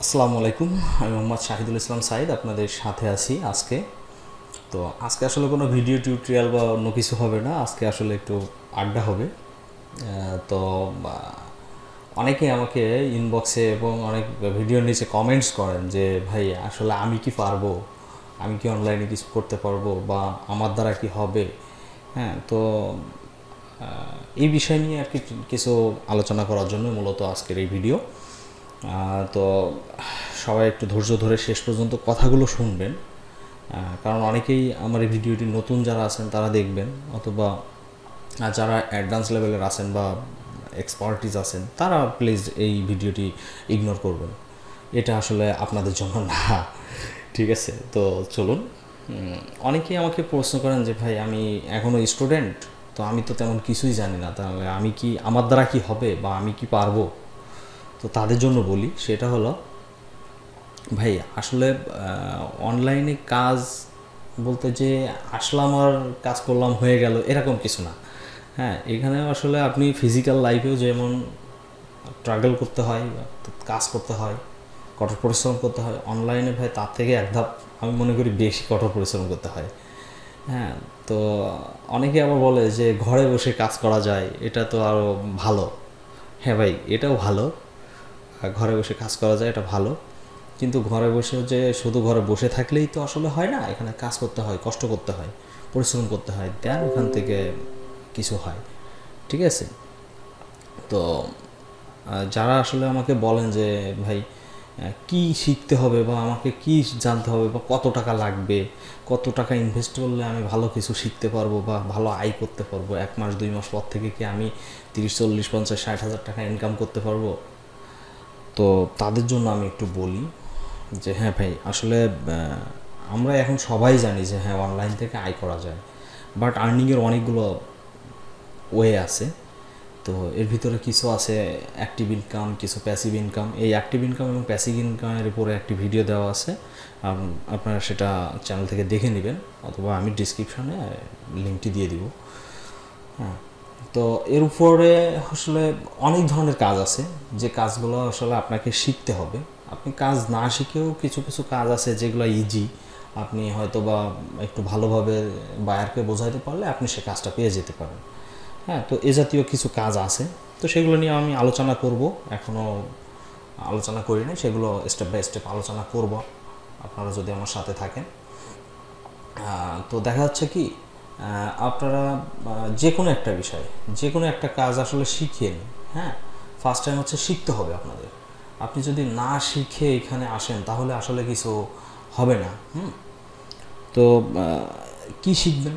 আসসালামু আলাইকুম, আমি মোহাম্মদ শাহিদুল ইসলাম সাইদ আপনাদের সাথে আছি আজকে। তো আজকে আসলে কোনো ভিডিও টিউটোরিয়াল বা অন্য কিছু হবে না, আজকে আসলে একটু আড্ডা হবে। তো অনেকেই আমাকে ইনবক্সে এবং অনেক ভিডিওর নিচে কমেন্টস করেন যে ভাই আসলে আমি কি পারবো, আমি কি অনলাইনে কিছু করতে পারবো বা আমার দ্বারা কি হবে। হ্যাঁ, তো এই বিষয় নিয়ে আর কি কিছু আলোচনা করার জন্য মূলত আজকের এই ভিডিও। তো সবাই একটু ধৈর্য ধরে শেষ পর্যন্ত কথাগুলো শুনবেন, কারণ অনেকেই আমার এই ভিডিওটি নতুন যারা আছেন তারা দেখবেন, অথবা যারা অ্যাডভান্স লেভেলের আছেন বা এক্সপার্টিস আছেন তারা প্লিজ এই ভিডিওটি ইগনোর করবেন, এটা আসলে আপনাদের জন্য না। ঠিক আছে, তো চলুন। অনেকেই আমাকে প্রশ্ন করেন যে ভাই আমি এখনও স্টুডেন্ট, তো আমি তো তেমন কিছুই জানি না, তাহলে আমি কি, আমার দ্বারা কি হবে বা আমি কি পারবো। তো তাদের জন্য বলি, সেটা হলো ভাই আসলে অনলাইনে কাজ বলতে যে আসলাম আর কাজ করলাম হয়ে গেল এরকম কিছু না। হ্যাঁ, এখানে আসলে আপনি ফিজিক্যাল লাইফেও যেমন স্ট্রাগল করতে হয়, কাজ করতে হয়, কঠোর পরিশ্রম করতে হয়, অনলাইনে ভাই তার থেকে এক ধাপ আমি মনে করি বেশি কঠোর পরিশ্রম করতে হয়। হ্যাঁ, তো অনেকে আবার বলে যে ঘরে বসে কাজ করা যায়, এটা তো আরও ভালো। হ্যাঁ ভাই, এটাও ভালো, ঘরে বসে কাজ করা যায়, এটা ভালো। কিন্তু ঘরে বসেও যে শুধু ঘরে বসে থাকলেই তো আসলে হয় না, এখানে কাজ করতে হয়, কষ্ট করতে হয়, পরিশ্রম করতে হয়, দেন ওখান থেকে কিছু হয়। ঠিক আছে, তো যারা আসলে আমাকে বলেন যে ভাই কি শিখতে হবে বা আমাকে কি জানতে হবে বা কত টাকা লাগবে, কত টাকা ইনভেস্ট করলে আমি ভালো কিছু শিখতে পারবো বা ভালো আয় করতে পারবো, 1 মাস 2 মাস পর থেকে কি আমি 30 40 50 60 হাজার টাকা ইনকাম করতে পারবো। তো তাদের জন্য আমি একটু বলি যে হ্যাঁ ভাই আসলে আমরা এখন সবাই জানি যে হ্যাঁ অনলাইন থেকে আয় করা যায়, বাট আর্নিংয়ের অনেকগুলো ওয়ে আছে। তো এর ভিতরে কিছু আছে অ্যাক্টিভ ইনকাম, কিছু প্যাসিভ ইনকাম। এই অ্যাক্টিভ ইনকাম এবং প্যাসিভ ইনকামের উপরে একটি ভিডিও দেওয়া আছে, আপনারা সেটা চ্যানেল থেকে দেখে নেবেন, অথবা আমি ডিসক্রিপশনে লিঙ্কটি দিয়ে দিব। হ্যাঁ, তো এর উপরে আসলে অনেক ধরনের কাজ আছে, যে কাজগুলো আসলে আপনাকে শিখতে হবে। আপনি কাজ না শিখেও কিছু কিছু কাজ আছে যেগুলো ইজি, আপনি হয়তো বা একটু ভালোভাবে বায়ারকে বোঝাইতে পারলে আপনি সে কাজটা পেয়ে যেতে পারেন। হ্যাঁ, তো এ জাতীয় কিছু কাজ আছে, তো সেগুলো নিয়ে আমি আলোচনা করব, এখনও আলোচনা করি নাই, সেগুলো স্টেপ বাই স্টেপ আলোচনা করব আপনারা যদি আমার সাথে থাকেন। তো দেখা যাচ্ছে কি আপনারা যে কোনো একটা বিষয়, যে কোনো একটা কাজ আসলে শিখেন। হ্যাঁ, ফার্স্ট টাইম হচ্ছে শিখতে হবে আপনাদের। আপনি যদি না শিখে এখানে আসেন তাহলে আসলে কিছু হবে না। তো কি শিখবেন?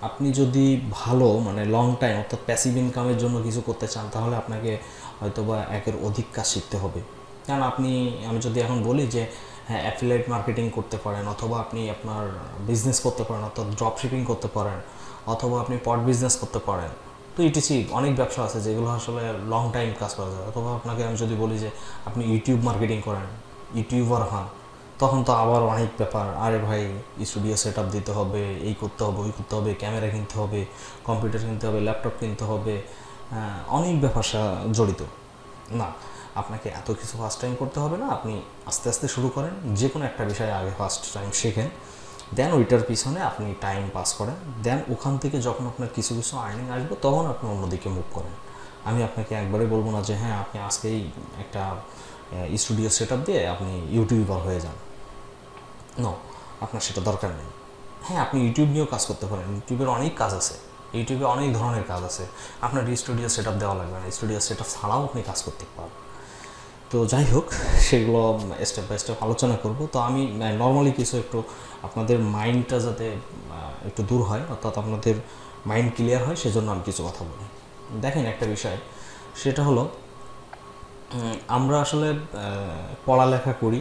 আপনি যদি ভালো মানে লং টাইম অর্থাৎ প্যাসিভ ইনকামের জন্য কিছু করতে চান তাহলে আপনাকে হয়তো বা একের অধিক কাজ শিখতে হবে। কারণ আমি যদি এখন বলি যে হ্যাঁ অ্যাফিলিয়েট মার্কেটিং করতে পারেন, অথবা আপনি আপনার বিজনেস করতে পারেন, অর্থাৎ ড্রপশিপিং করতে পারেন, অথবা আপনি পট বিজনেস করতে পারেন, তো ইটিসি অনেক ব্যবসা আছে যেগুলো আসলে লং টাইম কাজ করা যায়। অথবা আপনাকে আমি যদি বলি যে আপনি ইউটিউব মার্কেটিং করেন, ইউটিউবার হন, তখন তো আবার অনেক ব্যাপার, আরে ভাই স্টুডিও সেট আপ দিতে হবে, এই করতে হবে, ওই করতে হবে, ক্যামেরা কিনতে হবে, কম্পিউটার কিনতে হবে, ল্যাপটপ কিনতে হবে, অনেক ব্যাপার জড়িত। না, আপনাকে এত কিছু ফার্স্ট টাইম করতে হবে না, আপনি আস্তে আস্তে শুরু করেন, যে কোনো একটা বিষয়ে আগে ফার্স্ট টাইম শেখেন, দেন ওইটার পিছনে আপনি টাইম পাস করেন, দেন ওখান থেকে যখন আপনার কিছু কিছু আর্নিং আসবে তখন আপনি অন্যদিকে মুভ করেন। আমি আপনাকে একবারে বলবো না যে হ্যাঁ আপনি আজকেই একটা স্টুডিও সেট আপ দিয়ে আপনি ইউটিউবার হয়ে যান। নো, আপনার সেটা দরকার নেই। হ্যাঁ, আপনি ইউটিউব নিয়েও কাজ করতে পারেন, ইউটিউবের অনেক কাজ আছে, ইউটিউবে অনেক ধরনের কাজ আছে, আপনার স্টুডিও সেট আপ দেওয়া লাগবে না, স্টুডিও সেট আপ ছাড়াও আপনি কাজ করতে পারবেন। তো যাই হোক, সেগুলো স্টেপ বাই স্টেপ আলোচনা করব। তো আমি নর্মালি কিছু একটু আপনাদের মাইন্ডটা যাতে একটু দূর হয়, অর্থাৎ আপনাদের মাইন্ড ক্লিয়ার হয়, সেজন্য আমি কিছু কথা বলি। দেখেন একটা বিষয়, সেটা হলো আমরা আসলে পড়ালেখা করি,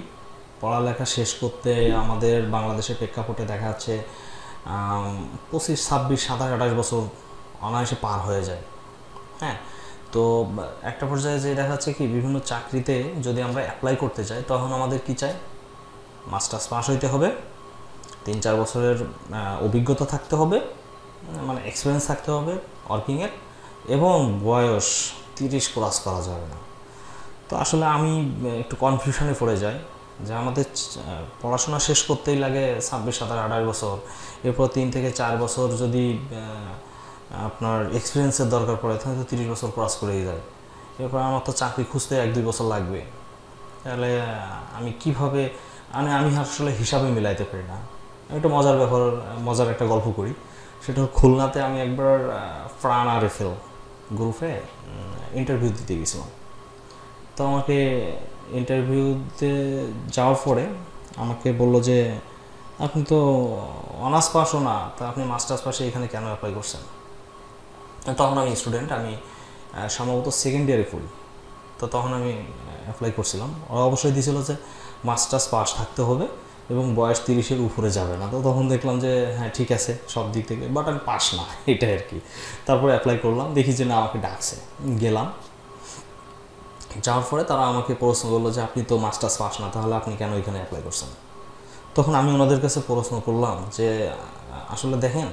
পড়ালেখা শেষ করতে আমাদের বাংলাদেশের প্রেক্ষাপটে দেখা যাচ্ছে 25 26 27 28 বছর অনায়াসে পার হয়ে যায়। হ্যাঁ, তো একটা পর্যায়ে যে দেখা যাচ্ছে কি বিভিন্ন চাকরিতে যদি আমরা অ্যাপ্লাই করতে চাই তখন আমাদের কি চাই, মাস্টার্স পাস হইতে হবে, 3-4 বছরের অভিজ্ঞতা থাকতে হবে, মানে এক্সপিরিয়েন্স থাকতে হবে ওয়ার্কিংয়ের, এবং বয়স 30 ক্রস করা যাবে না। তো আসলে আমি একটু কনফিউশনে পড়ে যাই যে আমাদের পড়াশোনা শেষ করতেই লাগে 26-27-28 বছর, এরপর 3 থেকে 4 বছর যদি আপনার এক্সপিরিয়েন্সের দরকার পড়ে তাহলে তো 30 বছর ক্রস করেই যায়। এরপর আমার তো চাকরি খুঁজতে 1-2 বছর লাগবে। তাহলে আমি কিভাবে আমি আসলে হিসাবে মিলাইতে পারি না। একটা মজার একটা গল্প করি। সেটা খুলনাতে আমি একবার প্রাণ আর এফএল গ্রুপে ইন্টারভিউ দিতে গেছিলাম। তো আমাকে ইন্টারভিউতে যাওয়ার পরে আমাকে বললো যে আপনি তো অনার্স পাসও না, তা আপনি মাস্টার্স পাশে এখানে কেন অ্যাপ্লাই করছেন? তখন আমি স্টুডেন্ট, আমি সম্ভবত সেকেন্ড ইয়ারে পড়ি। তো তখন আমি অ্যাপ্লাই করছিলাম। ওরা অবশ্যই দিয়েছিল যে মাস্টার্স পাস থাকতে হবে এবং বয়স 30-এর উপরে যাবে না। তো তখন দেখলাম যে হ্যাঁ ঠিক আছে সব দিক থেকে, বাট আমি পাস না, এটাই আর কি। তারপরে অ্যাপ্লাই করলাম, দেখি যে না, আমাকে ডাকছে। গেলাম, যাওয়ার পরে তারা আমাকে প্রশ্ন করলো যে আপনি তো মাস্টার্স পাস না, তাহলে আপনি কেন এখানে অ্যাপ্লাই করছেন? তখন আমি ওনাদের কাছে প্রশ্ন করলাম যে আসলে দেখেন,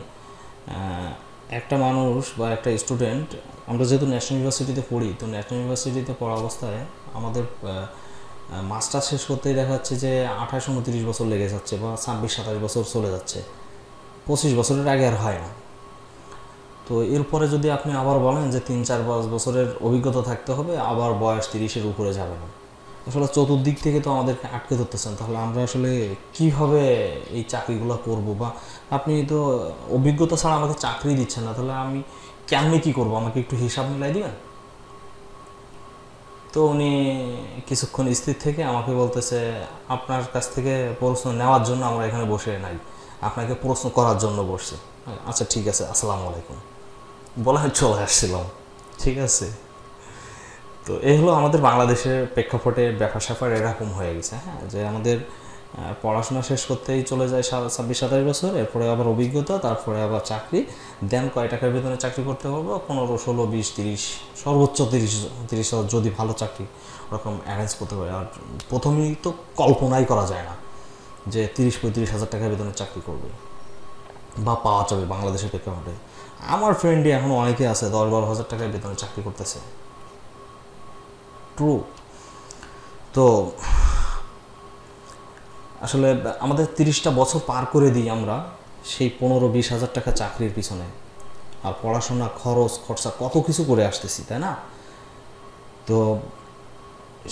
একটা মানুষ বা একটা স্টুডেন্ট, আমরা যেহেতু ন্যাশনাল ইউনিভার্সিটিতে পড়ি, তো ন্যাশনাল ইউনিভার্সিটিতে পড়া অবস্থায় আমাদের মাস্টার শেষ করতেই দেখা যাচ্ছে যে 28-29 বছর লেগে যাচ্ছে, বা 26-27 বছর চলে যাচ্ছে, 25 বছরের আগে আর হয় না। তো এরপরে যদি আপনি আবার বলেন যে 3-4-5 বছরের অভিজ্ঞতা থাকতে হবে, আবার বয়স 30-এর উপরে যাবে না, আসলে চতুর্দিক থেকে তো আমাদেরকে আটকে ধরতেছেন। তাহলে আমরা আসলে কীভাবে এই চাকরিগুলো করব? বা আপনি তো অভিজ্ঞতা ছাড়া আমাকে চাকরি দিচ্ছেন না, তাহলে আমি কেমনি কী করবো? আমাকে একটু হিসাব মিলাই দিবেন। তো উনি কিছুক্ষণ স্থির থেকে আমাকে বলতেছে, আপনার কাছ থেকে প্রশ্ন নেওয়ার জন্য আমরা এখানে বসে নাই, আপনাকে প্রশ্ন করার জন্য বসছি। আচ্ছা ঠিক আছে, আসসালামু আলাইকুম বলে চলে আসছিলাম। ঠিক আছে, তো এই হলো আমাদের বাংলাদেশের প্রেক্ষাপটে ব্যাপার স্যাপার এরকম হয়ে গেছে। হ্যাঁ, যে আমাদের পড়াশোনা শেষ করতেই চলে যায় 26-27 বছর, এরপরে আবার অভিজ্ঞতা, তারপরে আবার চাকরি, দেন কয় টাকার বেতনে চাকরি করতে পারবো? 15, 16, 20, 30, সর্বোচ্চ 30 যদি ভালো চাকরি ওরকম অ্যারেঞ্জ করতে পারে। আর প্রথমেই তো কল্পনাই করা যায় না যে 30-35 হাজার টাকার বেতনে চাকরি করবে বা পাওয়া যাবে বাংলাদেশের প্রেক্ষাপটে। আমার ফ্রেন্ডই এখন অনেকে আছে 10-12 হাজার টাকার বেতনে চাকরি করতেছে। ট্রু। তো আসলে আমাদের 30টা বছর পার করে দিই আমরা সেই 15-20 হাজার টাকা চাকরির পিছনে, আর পড়াশোনা খরচা কত কিছু করে আসতেছি, তাই না? তো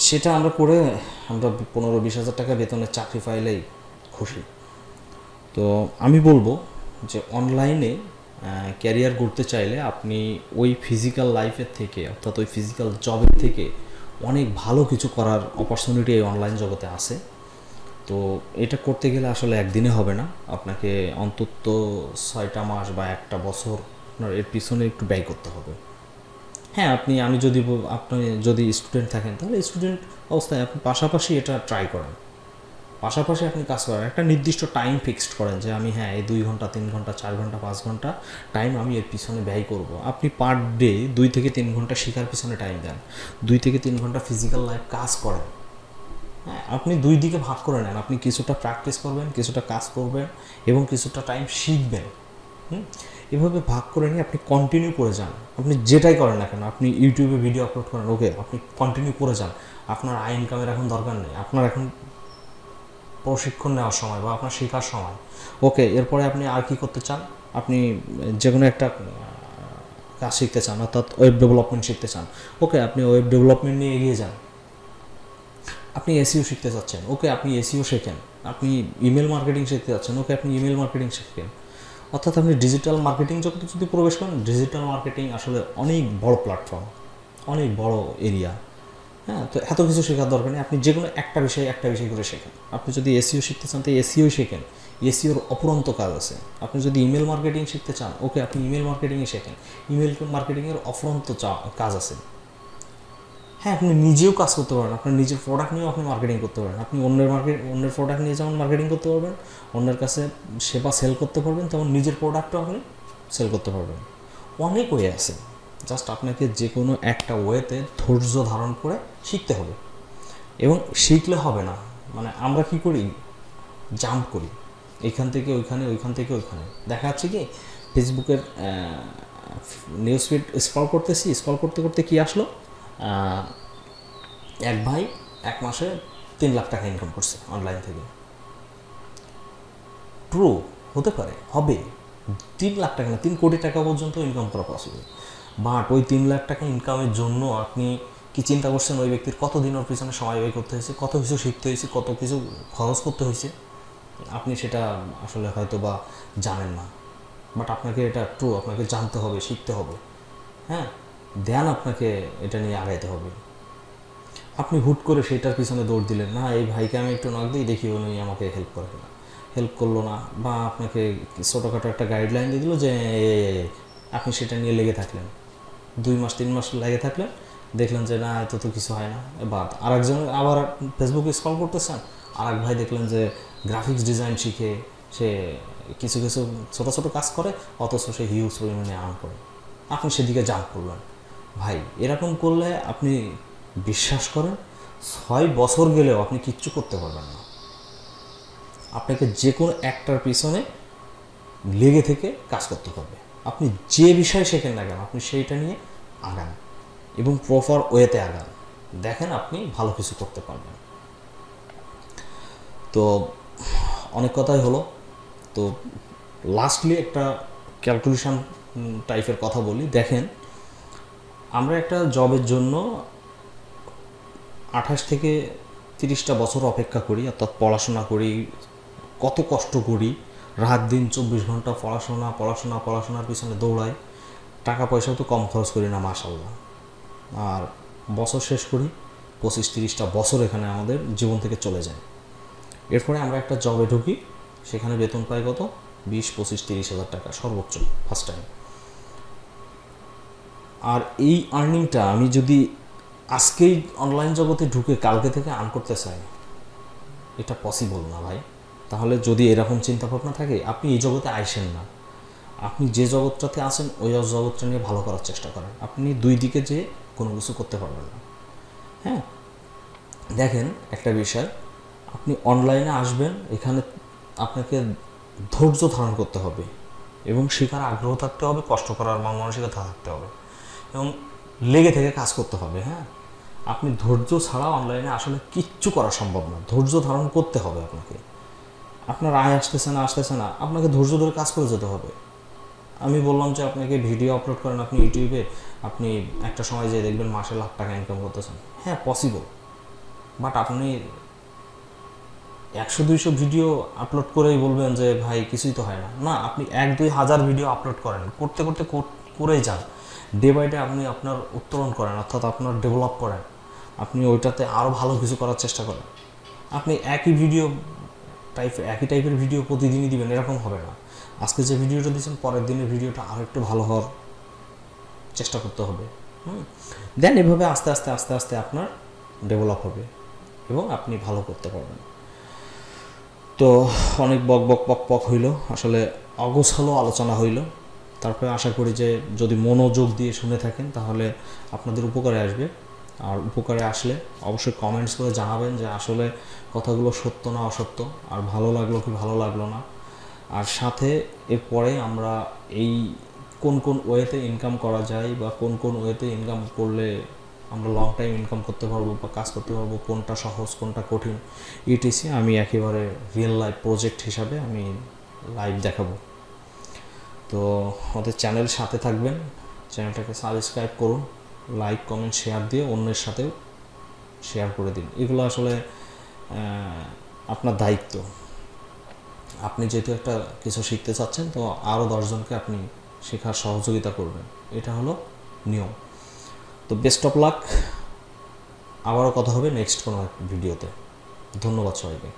সেটা আমরা 15-20 হাজার টাকা বেতনের চাকরি পাইলেই খুশি। তো আমি বলবো যে অনলাইনে ক্যারিয়ার গড়তে চাইলে আপনি ওই ফিজিক্যাল লাইফের থেকে, অর্থাৎ ওই ফিজিক্যাল জবের থেকে অনেক ভালো কিছু করার অপরচুনিটি এই অনলাইন জগতে আছে। তো এটা করতে গেলে আসলে একদিনে হবে না, আপনাকে অন্তত 6টা মাস বা 1টা বছর আপনার এর পিছনে একটু ব্যয় করতে হবে। হ্যাঁ, আপনি যদি স্টুডেন্ট থাকেন, তাহলে স্টুডেন্ট অবস্থায় আপনি পাশাপাশি এটা ট্রাই করেন, পাশাপাশি আপনি কাজ করেন, একটা নির্দিষ্ট টাইম ফিক্সড করেন যে আমি এই 2 ঘন্টা, 3 ঘন্টা, 4 ঘন্টা, 5 ঘন্টা টাইম আমি এর পিছনে ব্যয় করব। আপনি পার ডে 2 থেকে 3 ঘন্টা শেখার পিছনে টাইম দেন, 2 থেকে 3 ঘন্টা ফিজিক্যাল লাইফ কাজ করেন। হ্যাঁ, আপনি দুই দিকে ভাগ করে নেন, আপনি কিছুটা প্র্যাকটিস করবেন, কিছুটা কাজ করবেন এবং কিছুটা টাইম শিখবেন। এভাবে ভাগ করে নিয়ে আপনি কন্টিনিউ করে যান। আপনি যেটাই করেন না কেন, আপনি ইউটিউবে ভিডিও আপলোড করেন, ওকে, আপনি কন্টিনিউ করে যান। আপনার আয় ইনকামের এখন দরকার নেই, আপনার এখন প্রশিক্ষণ নেওয়ার সময় বা আপনার শেখার সময়। ওকে, এরপরে আপনি আর কি করতে চান? আপনি যে কোনো একটা কাজ শিখতে চান, অর্থাৎ ওয়েব ডেভেলপমেন্ট শিখতে চান, ওকে, আপনি ওয়েব ডেভেলপমেন্ট নিয়ে এগিয়ে যান। আপনি এসইও শিখতে চাচ্ছেন, ওকে, আপনি এসইও শেখেন। আপনি ইমেল মার্কেটিং শিখতে চাচ্ছেন, ওকে, আপনি ইমেল মার্কেটিং শেখেন। অর্থাৎ আপনি ডিজিটাল মার্কেটিং জগতে যদি প্রবেশ করেন, ডিজিটাল মার্কেটিং আসলে অনেক বড় প্ল্যাটফর্ম, অনেক বড় এরিয়া। হ্যাঁ, তো এত কিছু শেখার দরকার নেই, আপনি যে কোনো একটা বিষয় করে শেখেন। আপনি যদি এসইও শিখতে চান, তো এসইও শেখেন, এসইওর অপুরন্ত কাজ আছে। আপনি যদি ইমেল মার্কেটিং শিখতে চান, ওকে, আপনি ইমেল মার্কেটিংয়ে শেখেন, ইমেল মার্কেটিংয়ের অফুরন্ত কাজ আছে। হ্যাঁ, আপনি নিজেও কাজ করতে পারেন, আপনার নিজের প্রোডাক্ট নিয়েও আপনি মার্কেটিং করতে পারেন। আপনি অন্যের প্রোডাক্ট নিয়ে যেমন মার্কেটিং করতে পারবেন, অন্যের কাছে সেবা সেল করতে পারবেন, তেমন নিজের প্রোডাক্টও আপনি সেল করতে পারবেন। অনেক ওয়ে আছে, জাস্ট আপনাকে যে কোনো একটা ওয়েতে ধৈর্য ধারণ করে শিখতে হবে। এবং শিখলে হবে না, মানে আমরা কি করি, জাম্প করি এখান থেকে ওইখানে, ওইখান থেকে ওইখানে। দেখা যাচ্ছে কি, ফেসবুকের নিউজ ফিড স্ক্রল করতে করতে কী আসলো, এক ভাই 1 মাসে 3 লাখ টাকা ইনকাম করছে অনলাইন থেকে। ট্রু, হতে পারে, হবে। 3 লাখ টাকা না, 3 কোটি টাকা পর্যন্ত ইনকাম করা পসিবল। বাট ওই 3 লাখ টাকা ইনকামের জন্য আপনি কি চিন্তা করছেন ওই ব্যক্তির কত দিন ওর পিছনে সময় ব্যয় করতে হয়েছে, কত কিছু শিখতে হয়েছে, কত কিছু খরচ করতে হয়েছে, আপনি সেটা আসলে হয়তো বা জানেন না। বাট আপনাকে এটা ট্রু, আপনাকে জানতে হবে, শিখতে হবে, হ্যাঁ, দেন আপনাকে এটা নিয়ে আগাইতে হবে। আপনি হুট করে সেটার পিছনে দৌড় দিলেন না, এই ভাইকে আমি একটু নক দিই, দেখি উনি আমাকে হেল্প করে কিনা, হেল্প করলো না, বা আপনাকে ছোটোখাটো একটা গাইডলাইন দিয়ে দিল যে আপনি সেটা নিয়ে লেগে থাকলেন, 2 মাস 3 মাস লেগে থাকলেন, দেখলেন যে না এত তো কিছু হয় না, বাদ। আরেকজন আবার ফেসবুকে স্ক্রল করতেছেন, আরেক ভাই দেখলেন যে গ্রাফিক্স ডিজাইন শিখে সে কিছু কিছু ছোটো ছোটো কাজ করে, অথচ সে হিউজ পরিমাণে আর্ন করে, আপনি সেদিকে জাম্প করলেন। ভাই এরকম করলে আপনি বিশ্বাস করেন 6 বছর গেলেও আপনি কিচ্ছু করতে পারবেন না। আপনাকে যে কোনো একটার পিছনে লেগে থেকে কাজ করতে হবে। আপনি যে বিষয় শেখেন না কেন, আপনি সেইটা নিয়ে আগান এবং প্রপার ওয়েতে আগান, দেখেন আপনি ভালো কিছু করতে পারবেন। তো অনেক কথাই হলো, তো লাস্টলি একটা ক্যালকুলেশন টাইপের কথা বলি। দেখেন, আমরা একটা জবের জন্য 28 থেকে 30টা বছর অপেক্ষা করি, অর্থাৎ পড়াশোনা করি, কত কষ্ট করি, রাত দিন 24 ঘন্টা পড়াশোনার পিছনে দৌড়াই, টাকা পয়সাও তো কম খরচ করি না মাশাআল্লাহ। আর বছর শেষ করি, 25-30টা বছর এখানে আমাদের জীবন থেকে চলে যায়। এরপরে আমরা একটা জবে ঢুকি, সেখানে বেতন পাই কত, 20-25-30 হাজার টাকা সর্বোচ্চ ফার্স্ট টাইম। আর এই আর্নিংটা আমি যদি আজকেই অনলাইন জগতে ঢুকে কালকে থেকে আর্ন করতে চাই, এটা পসিবল না ভাই। তাহলে যদি এরকম চিন্তাভাবনা থাকে, আপনি এই জগতে আইসেন না, আপনি যে জগৎটাতে আছেন ওই জগৎটা নিয়ে ভালো করার চেষ্টা করেন। আপনি দুই দিকে যেয়ে কোনো কিছু করতে পারবেন না। হ্যাঁ, দেখেন একটা বিষয়, আপনি অনলাইনে আসবেন, এখানে আপনাকে ধৈর্য ধারণ করতে হবে এবং শেখার আগ্রহ থাকতে হবে, কষ্ট করার মানসিকতা থাকতে হবে এবং লেগে থেকে কাজ করতে হবে। হ্যাঁ, আপনি ধৈর্য ছাড়া অনলাইনে আসলে কিচ্ছু করা সম্ভব না। ধৈর্য ধারণ করতে হবে আপনাকে। আপনার আয় আসতেছে না, আপনাকে ধৈর্য ধরে কাজ করে যেতে হবে। আমি বললাম যে আপনাকে ভিডিও আপলোড করেন আপনি ইউটিউবে, আপনি একটা সময় যেয়ে দেখবেন মাসে লাখ টাকা ইনকাম করতেছেন, হ্যাঁ পসিবল। বাট আপনি 100-200 ভিডিও আপলোড করেই বলবেন যে ভাই কিছুই তো হয় না, না, আপনি 1-2 হাজার ভিডিও আপলোড করেন, করতে করতে করেই যান, ডে বাই ডে আপনি আপনার উত্তরণ করেন, অর্থাৎ আপনার ডেভেলপ করেন, আপনি ওইটাতে আরও ভালো কিছু করার চেষ্টা করেন। আপনি একই টাইপের ভিডিও প্রতিদিনই দিবেন, এরকম হবে না। আজকে যে ভিডিওটা দিচ্ছেন, পরের দিনের ভিডিওটা আরও একটু ভালো হওয়ার চেষ্টা করতে হবে। দেন এভাবে আস্তে আস্তে আপনার ডেভেলপ হবে এবং আপনি ভালো করতে পারবেন। তো অনেক বক হইল, আসলে অগোছালো আলোচনা হইল। তারপরে আশা করি যে যদি মনোযোগ দিয়ে শুনে থাকেন তাহলে আপনাদের উপকারে আসবে। আর উপকারে আসলে অবশ্যই কমেন্টস করে জানাবেন যে আসলে কথাগুলো সত্য না অসত্য, আর ভালো লাগলো কি ভালো লাগলো না। আর সাথে এরপরে আমরা এই কোন ওয়েতে ইনকাম করা যায় বা কোন ওয়েতে ইনকাম করলে আমরা লং টাইম ইনকাম করতে পারবো বা কাজ করতে পারবো, কোনটা সহজ কোনটা কঠিন, ইটিসি আমি একেবারে রিয়েল লাইফ প্রজেক্ট হিসাবে আমি লাইভ দেখাবো। তো আমাদের চ্যানেল সাথে থাকবেন, চ্যানেলটাকে সাবস্ক্রাইব করুন, লাইক কমেন্ট শেয়ার দিয়ে অন্যের সাথেও শেয়ার করে দিন। এগুলো আসলে আপনার দায়িত্ব। আপনি যেহেতু একটা কিছু শিখতে চাচ্ছেন, তো আরও 10 জনকে আপনি শেখার সহযোগিতা করবেন, এটা হলো নিয়ম। তো বেস্ট অফ লাক, আবারও কথা হবে নেক্সট কোনো ভিডিওতে। ধন্যবাদ সবাইকে।